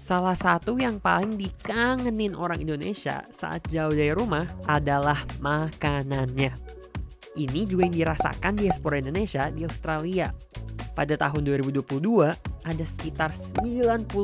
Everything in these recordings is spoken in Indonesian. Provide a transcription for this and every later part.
Salah satu yang paling dikangenin orang Indonesia saat jauh dari rumah adalah makanannya. Ini juga yang dirasakan diaspora Indonesia di Australia. Pada tahun 2022, ada sekitar 96.000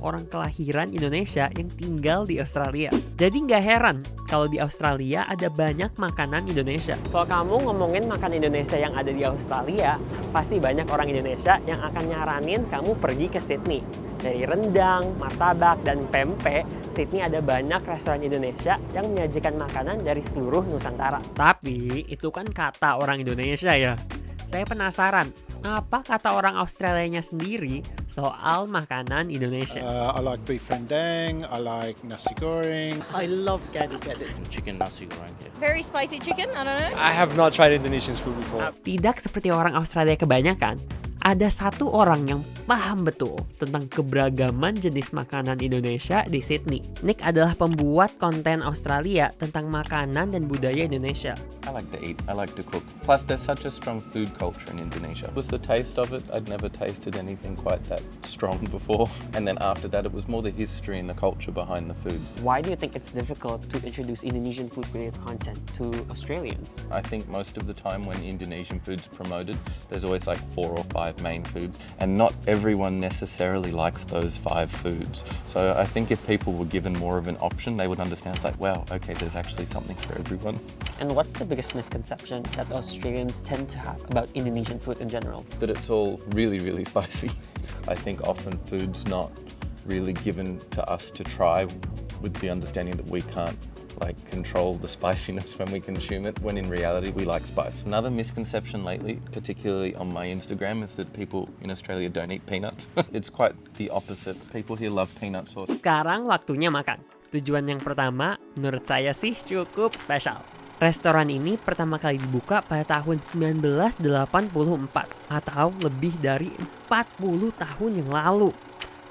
orang kelahiran Indonesia yang tinggal di Australia. Jadi nggak heran kalau di Australia ada banyak makanan Indonesia. Kalau kamu ngomongin makan Indonesia yang ada di Australia, pasti banyak orang Indonesia yang akan nyaranin kamu pergi ke Sydney. Dari rendang, martabak, dan pempek, Sydney ada banyak restoran Indonesia yang menyajikan makanan dari seluruh Nusantara. Tapi itu kan kata orang Indonesia ya. Saya penasaran, apa kata orang Australianya sendiri soal makanan Indonesia? I like beef rendang, I like nasi goreng. I love gadi-gadi. Chicken nasi goreng, yeah. Very spicy chicken, I don't know. I have not tried Indonesian food before. Tidak seperti orang Australia kebanyakan, ada satu orang yang paham betul tentang keberagaman jenis makanan Indonesia di Sydney. Nick adalah pembuat konten Australia tentang makanan dan budaya Indonesia. I like to eat, I like to cook. Plus there's such a strong food culture in Indonesia. It was the taste of it, I'd never tasted anything quite that strong before. And then after that it was more the history and the culture behind the foods. Why do you think it's difficult to introduce Indonesian food-related content to Australians? I think most of the time when Indonesian food's promoted, there's always like 4 or 5 main foods. And not everyone necessarily likes those 5 foods. So I think if people were given more of an option, they would understand it's like, wow, okay, there's actually something for everyone. And what's the biggest misconception that Australians tend to have about Indonesian food in general? That it's all really, really spicy. I think often food's not really given to us to try with the understanding that we can't control the spiciness when we consume it, when in reality we like spice. Another misconception lately, particularly on my Instagram, is that people in Australia don't eat peanuts. It's quite the opposite. People here love peanut sauce. Sekarang waktunya makan. Tujuan yang pertama, menurut saya sih cukup spesial. Restoran ini pertama kali dibuka pada tahun 1984 atau lebih dari 40 tahun yang lalu.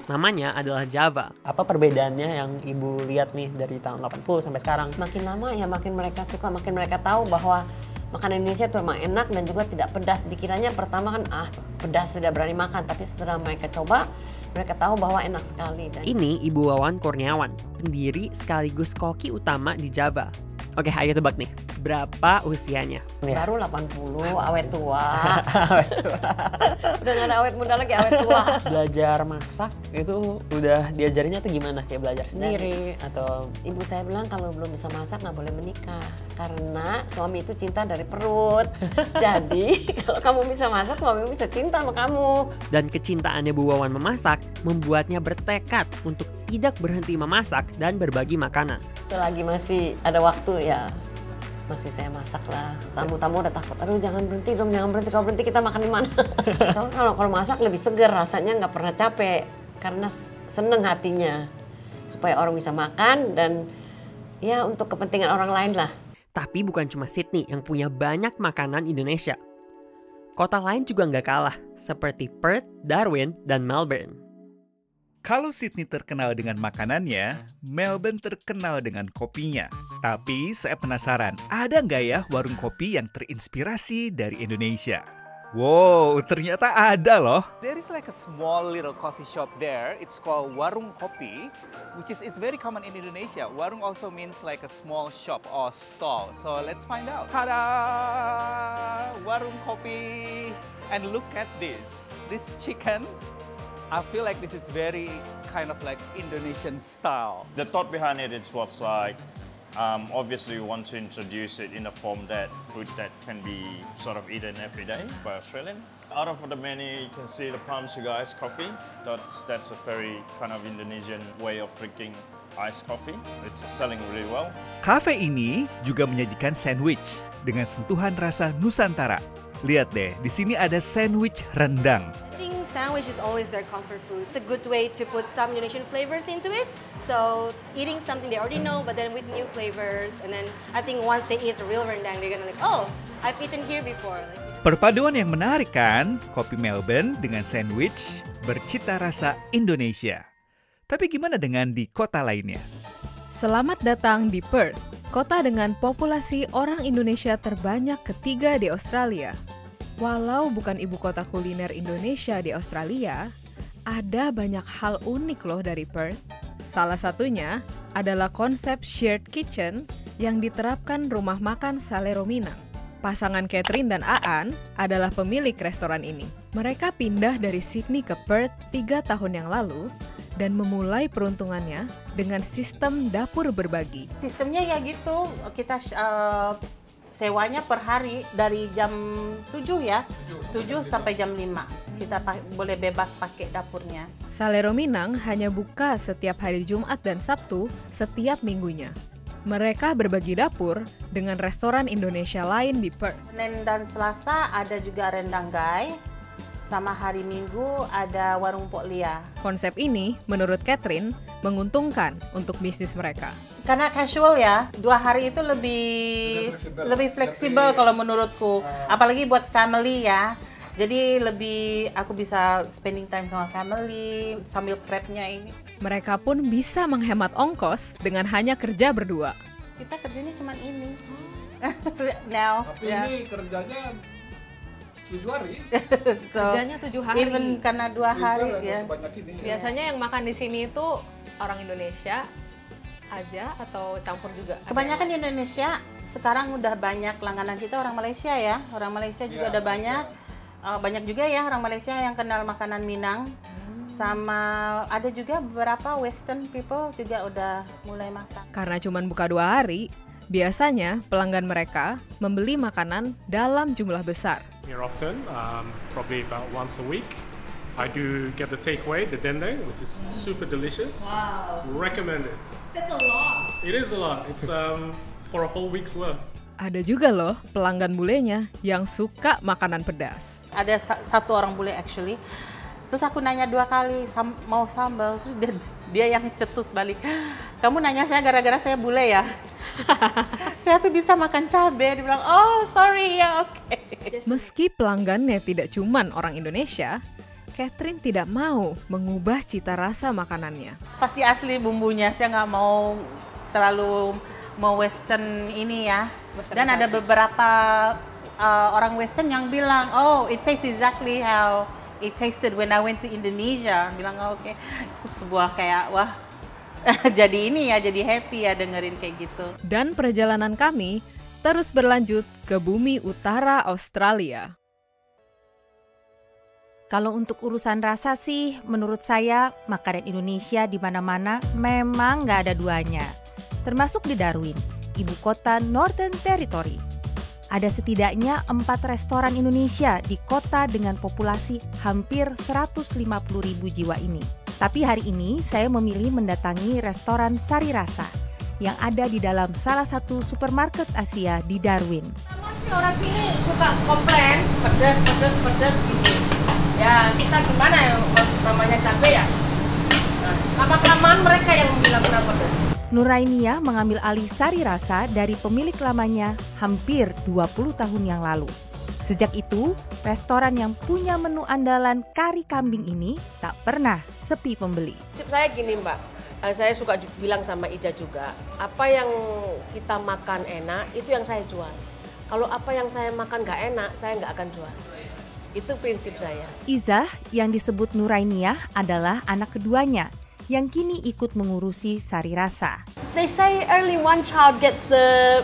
Namanya adalah Java. Apa perbedaannya yang Ibu lihat nih dari tahun 80 sampai sekarang? Makin lama ya makin mereka suka, makin mereka tahu bahwa makanan Indonesia itu memang enak dan juga tidak pedas. Dikiranya pertama kan pedas tidak berani makan, tapi setelah mereka coba mereka tahu bahwa enak sekali. Dan ini Ibu Wawan Kurniawan, pendiri sekaligus koki utama di Java. Oke, ayo tebak nih, berapa usianya? Baru 80, awet tua. Udah gak ada awet muda lagi, awet tua. Belajar masak itu udah diajarinnya tuh gimana? Kayak belajar sendiri atau? Ibu saya bilang kalau belum bisa masak nggak boleh menikah. Karena suami itu cinta dari perut. Jadi kalau kamu bisa masak, suami bisa cinta sama kamu. Dan kecintaannya Bu Wawan memasak membuatnya bertekad untuk tidak berhenti memasak dan berbagi makanan. Selagi masih ada waktu ya masih saya masak lah. Tamu-tamu udah takut, aduh jangan berhenti dong, jangan berhenti, kalau berhenti kita makan di mana? Kalau masak lebih seger, rasanya nggak pernah capek karena seneng hatinya supaya orang bisa makan dan ya untuk kepentingan orang lain lah. Tapi bukan cuma Sydney yang punya banyak makanan Indonesia. Kota lain juga nggak kalah, seperti Perth, Darwin, dan Melbourne. Kalau Sydney terkenal dengan makanannya, Melbourne terkenal dengan kopinya. Tapi saya penasaran, ada nggak ya warung kopi yang terinspirasi dari Indonesia? Wow, ternyata ada loh. There is like a small little coffee shop there. It's called Warung Kopi, which is it's very common in Indonesia. Warung also means like a small shop or stall. So let's find out. Tada! Warung Kopi. And look at this. This chicken. I feel like this is very kind of like Indonesian style. The thought behind it is what's like, obviously we want to introduce it in a form that food that can be sort of eaten every day by Australian. Out of the menu, you can see the palm sugar iced coffee. That's a very kind of Indonesian way of drinking iced coffee. It's selling really well. Cafe ini juga menyajikan sandwich dengan sentuhan rasa Nusantara. Lihat deh, di sini ada sandwich rendang. Sandwich is always their comfort food. It's a good way to put some Indonesian flavors into it. So eating something they already know, but then with new flavors. And then I think once they eat the real rendang, they're gonna like, oh, I've eaten here before. Perpaduan yang menarik kan? Kopi Melbourne dengan sandwich bercita rasa Indonesia. Tapi gimana dengan di kota lainnya? Selamat datang di Perth, kota dengan populasi orang Indonesia terbanyak ketiga di Australia. Walau bukan ibu kota kuliner Indonesia di Australia, Ada banyak hal unik loh dari Perth. Salah satunya adalah konsep shared kitchen yang diterapkan rumah makan Salero Minang. Pasangan Catherine dan Aan adalah pemilik restoran ini. Mereka pindah dari Sydney ke Perth 3 tahun yang lalu dan memulai peruntungannya dengan sistem dapur berbagi. Sistemnya ya gitu, kita sewanya per hari dari jam 7 ya, 7 sampai jam 5. Kita boleh bebas pakai dapurnya. Salero Minang hanya buka setiap hari Jumat dan Sabtu setiap minggunya. Mereka berbagi dapur dengan restoran Indonesia lain di Perth. Senin dan Selasa ada juga rendang gai, sama hari Minggu ada warung Pok Lia. Konsep ini, menurut Catherine, menguntungkan untuk bisnis mereka. Karena casual ya, 2 hari itu lebih fleksibel kalau menurutku. Apalagi buat family ya. Jadi aku bisa spending time sama family sambil prepnya ini. Mereka pun bisa menghemat ongkos dengan hanya kerja berdua. Kita kerjanya cuma ini. Tapi ini kerjanya 7 hari. Kerjanya 7 hari. Even karena 2 hari ya. Biasanya yang makan di sini itu orang Indonesia aja atau campur juga? Kebanyakan di Indonesia, sekarang udah banyak langganan kita orang Malaysia ya. Orang Malaysia juga ada banyak. Banyak juga ya orang Malaysia yang kenal makanan Minang. Sama ada juga beberapa Western people juga udah mulai makan. Karena cuma buka 2 hari, biasanya pelanggan mereka membeli makanan dalam jumlah besar. Here often, probably about once a week. I do get the takeaway, the dendeng, which is super delicious. Wow. Recommend it. That's a lot. It is a lot. It's for a whole week's worth. Ada juga loh pelanggan bulenya yang suka makanan pedas. Ada satu orang bule actually. Terus aku nanya 2 kali mau sambal, terus dia yang cetus balik. Kamu nanya saya gara-gara saya bule ya? Saya tuh bisa makan cabai. Dia bilang, oh sorry ya oke. Meski pelanggannya tidak cuman orang Indonesia, Catherine tidak mau mengubah cita rasa makanannya. Pasti asli bumbunya, saya nggak mau terlalu western ini ya. Dan ada beberapa orang western yang bilang, oh it tastes exactly how it tasted when I went to Indonesia. Bilang oh, oke. Sebuah kayak wah jadi ini ya, jadi happy ya dengerin kayak gitu. Dan perjalanan kami terus berlanjut ke bumi utara Australia. Kalau untuk urusan rasa sih, menurut saya makanan Indonesia di mana-mana memang nggak ada duanya. Termasuk di Darwin, ibu kota Northern Territory. Ada setidaknya 4 restoran Indonesia di kota dengan populasi hampir 150.000 jiwa ini. Tapi hari ini saya memilih mendatangi restoran Sari Rasa yang ada di dalam salah satu supermarket Asia di Darwin. Masih orang sini suka komplain pedas gitu. Ya kita gimana ya namanya cabai ya. Lama-kelamaan mereka yang bilang kurang pedas. Nurainia mengambil alih Sari Rasa dari pemilik lamanya hampir 20 tahun yang lalu. Sejak itu, restoran yang punya menu andalan kari kambing ini tak pernah sepi pembeli. Saya gini Mbak, saya suka bilang sama Ija juga, apa yang kita makan enak itu yang saya jual. Kalau apa yang saya makan nggak enak, saya nggak akan jual. Itu prinsip saya. Izzah yang disebut Nurainia adalah anak keduanya yang kini ikut mengurusi Sari Rasa. They say only one child gets the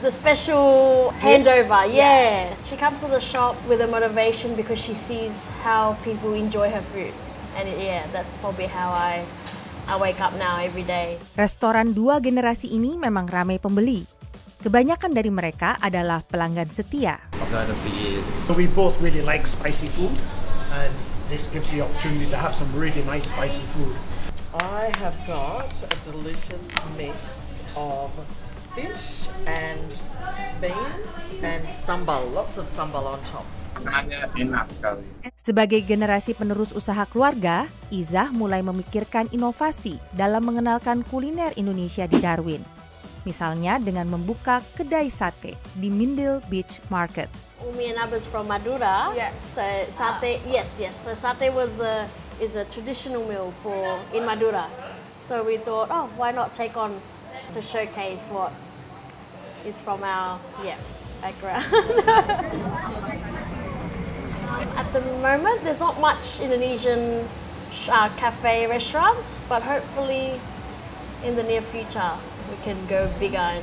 special handover. Yeah. She comes to the shop with a motivation because she sees how people enjoy her food. And that's probably how I wake up now every day. Restoran 2 generasi ini memang ramai pembeli. Kebanyakan dari mereka adalah pelanggan setia. We both really like spicy food and this gives the opportunity to have some really nice spicy food. I have got a delicious mix of fish and beans and sambal, lots of sambal on top. Enak sekali. Sebagai generasi penerus usaha keluarga, Izzah mulai memikirkan inovasi dalam mengenalkan kuliner Indonesia di Darwin. Misalnya dengan membuka kedai sate di Mindil Beach Market. Umi and Aba's from Madura. Yeah. So sate, yes. So sate is a traditional meal in Madura. So we thought, why not take on to showcase what is from our background. At the moment, there's not much Indonesian cafe restaurants, but hopefully in the near future we can go bigger.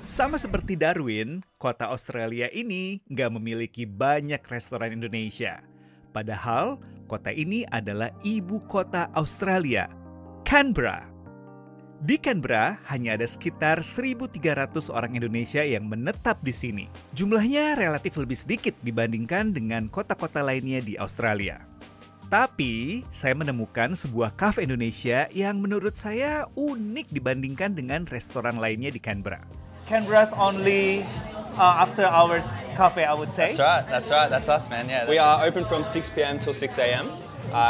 Sama seperti Darwin, kota Australia ini nggak memiliki banyak restoran Indonesia. Padahal kota ini adalah ibu kota Australia, Canberra. Di Canberra hanya ada sekitar 1.300 orang Indonesia yang menetap di sini. Jumlahnya relatif lebih sedikit dibandingkan dengan kota-kota lainnya di Australia. Tapi saya menemukan sebuah cafe Indonesia yang menurut saya unik dibandingkan dengan restoran lainnya di Canberra. Canberra's only after hours cafe, I would say. That's right. That's us, man. Yeah. We are open from 6 p.m. till 6 a.m.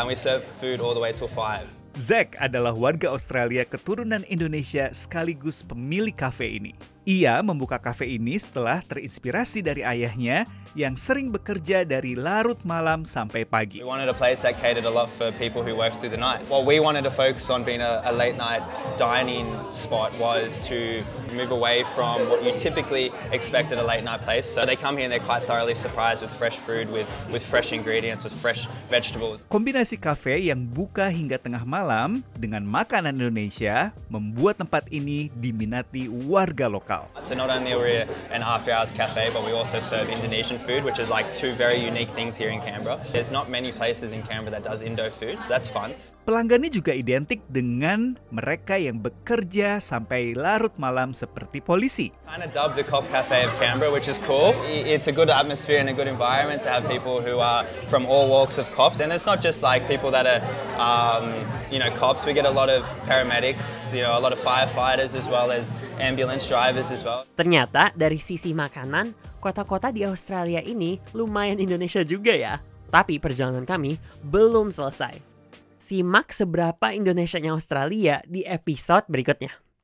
We serve food all the way till 5. Zack adalah warga Australia keturunan Indonesia sekaligus pemilik kafe ini. Ia membuka kafe ini setelah terinspirasi dari ayahnya yang sering bekerja dari larut malam sampai pagi. We wanted a place that catered a lot for people who work through the night. What we wanted to focus on being a late night dining spot was to move away from what you typically expect at a late night place. So they come here and they're quite thoroughly surprised with fresh food, with fresh ingredients, with fresh vegetables. Kombinasi kafe yang buka hingga tengah malam dengan makanan Indonesia membuat tempat ini diminati warga lokal. So not only are we an after-hours cafe, but we also serve Indonesian food, which is like two very unique things here in Canberra. There's not many places in Canberra that does Indo food, so that's fun. Pelanggannya juga identik dengan mereka yang bekerja sampai larut malam seperti polisi. Kind of dubbed the Cop Cafe of Canberra, which is cool. It's a good atmosphere and a good environment to have people who are from all walks of cops. And it's not just like people that are, cops. We get a lot of paramedics, a lot of firefighters as well as ambulance drivers as well. Ternyata dari sisi makanan, kota-kota di Australia ini lumayan Indonesia juga ya. Tapi perjalanan kami belum selesai. Simak seberapa Indonesianya Australia di episode berikutnya.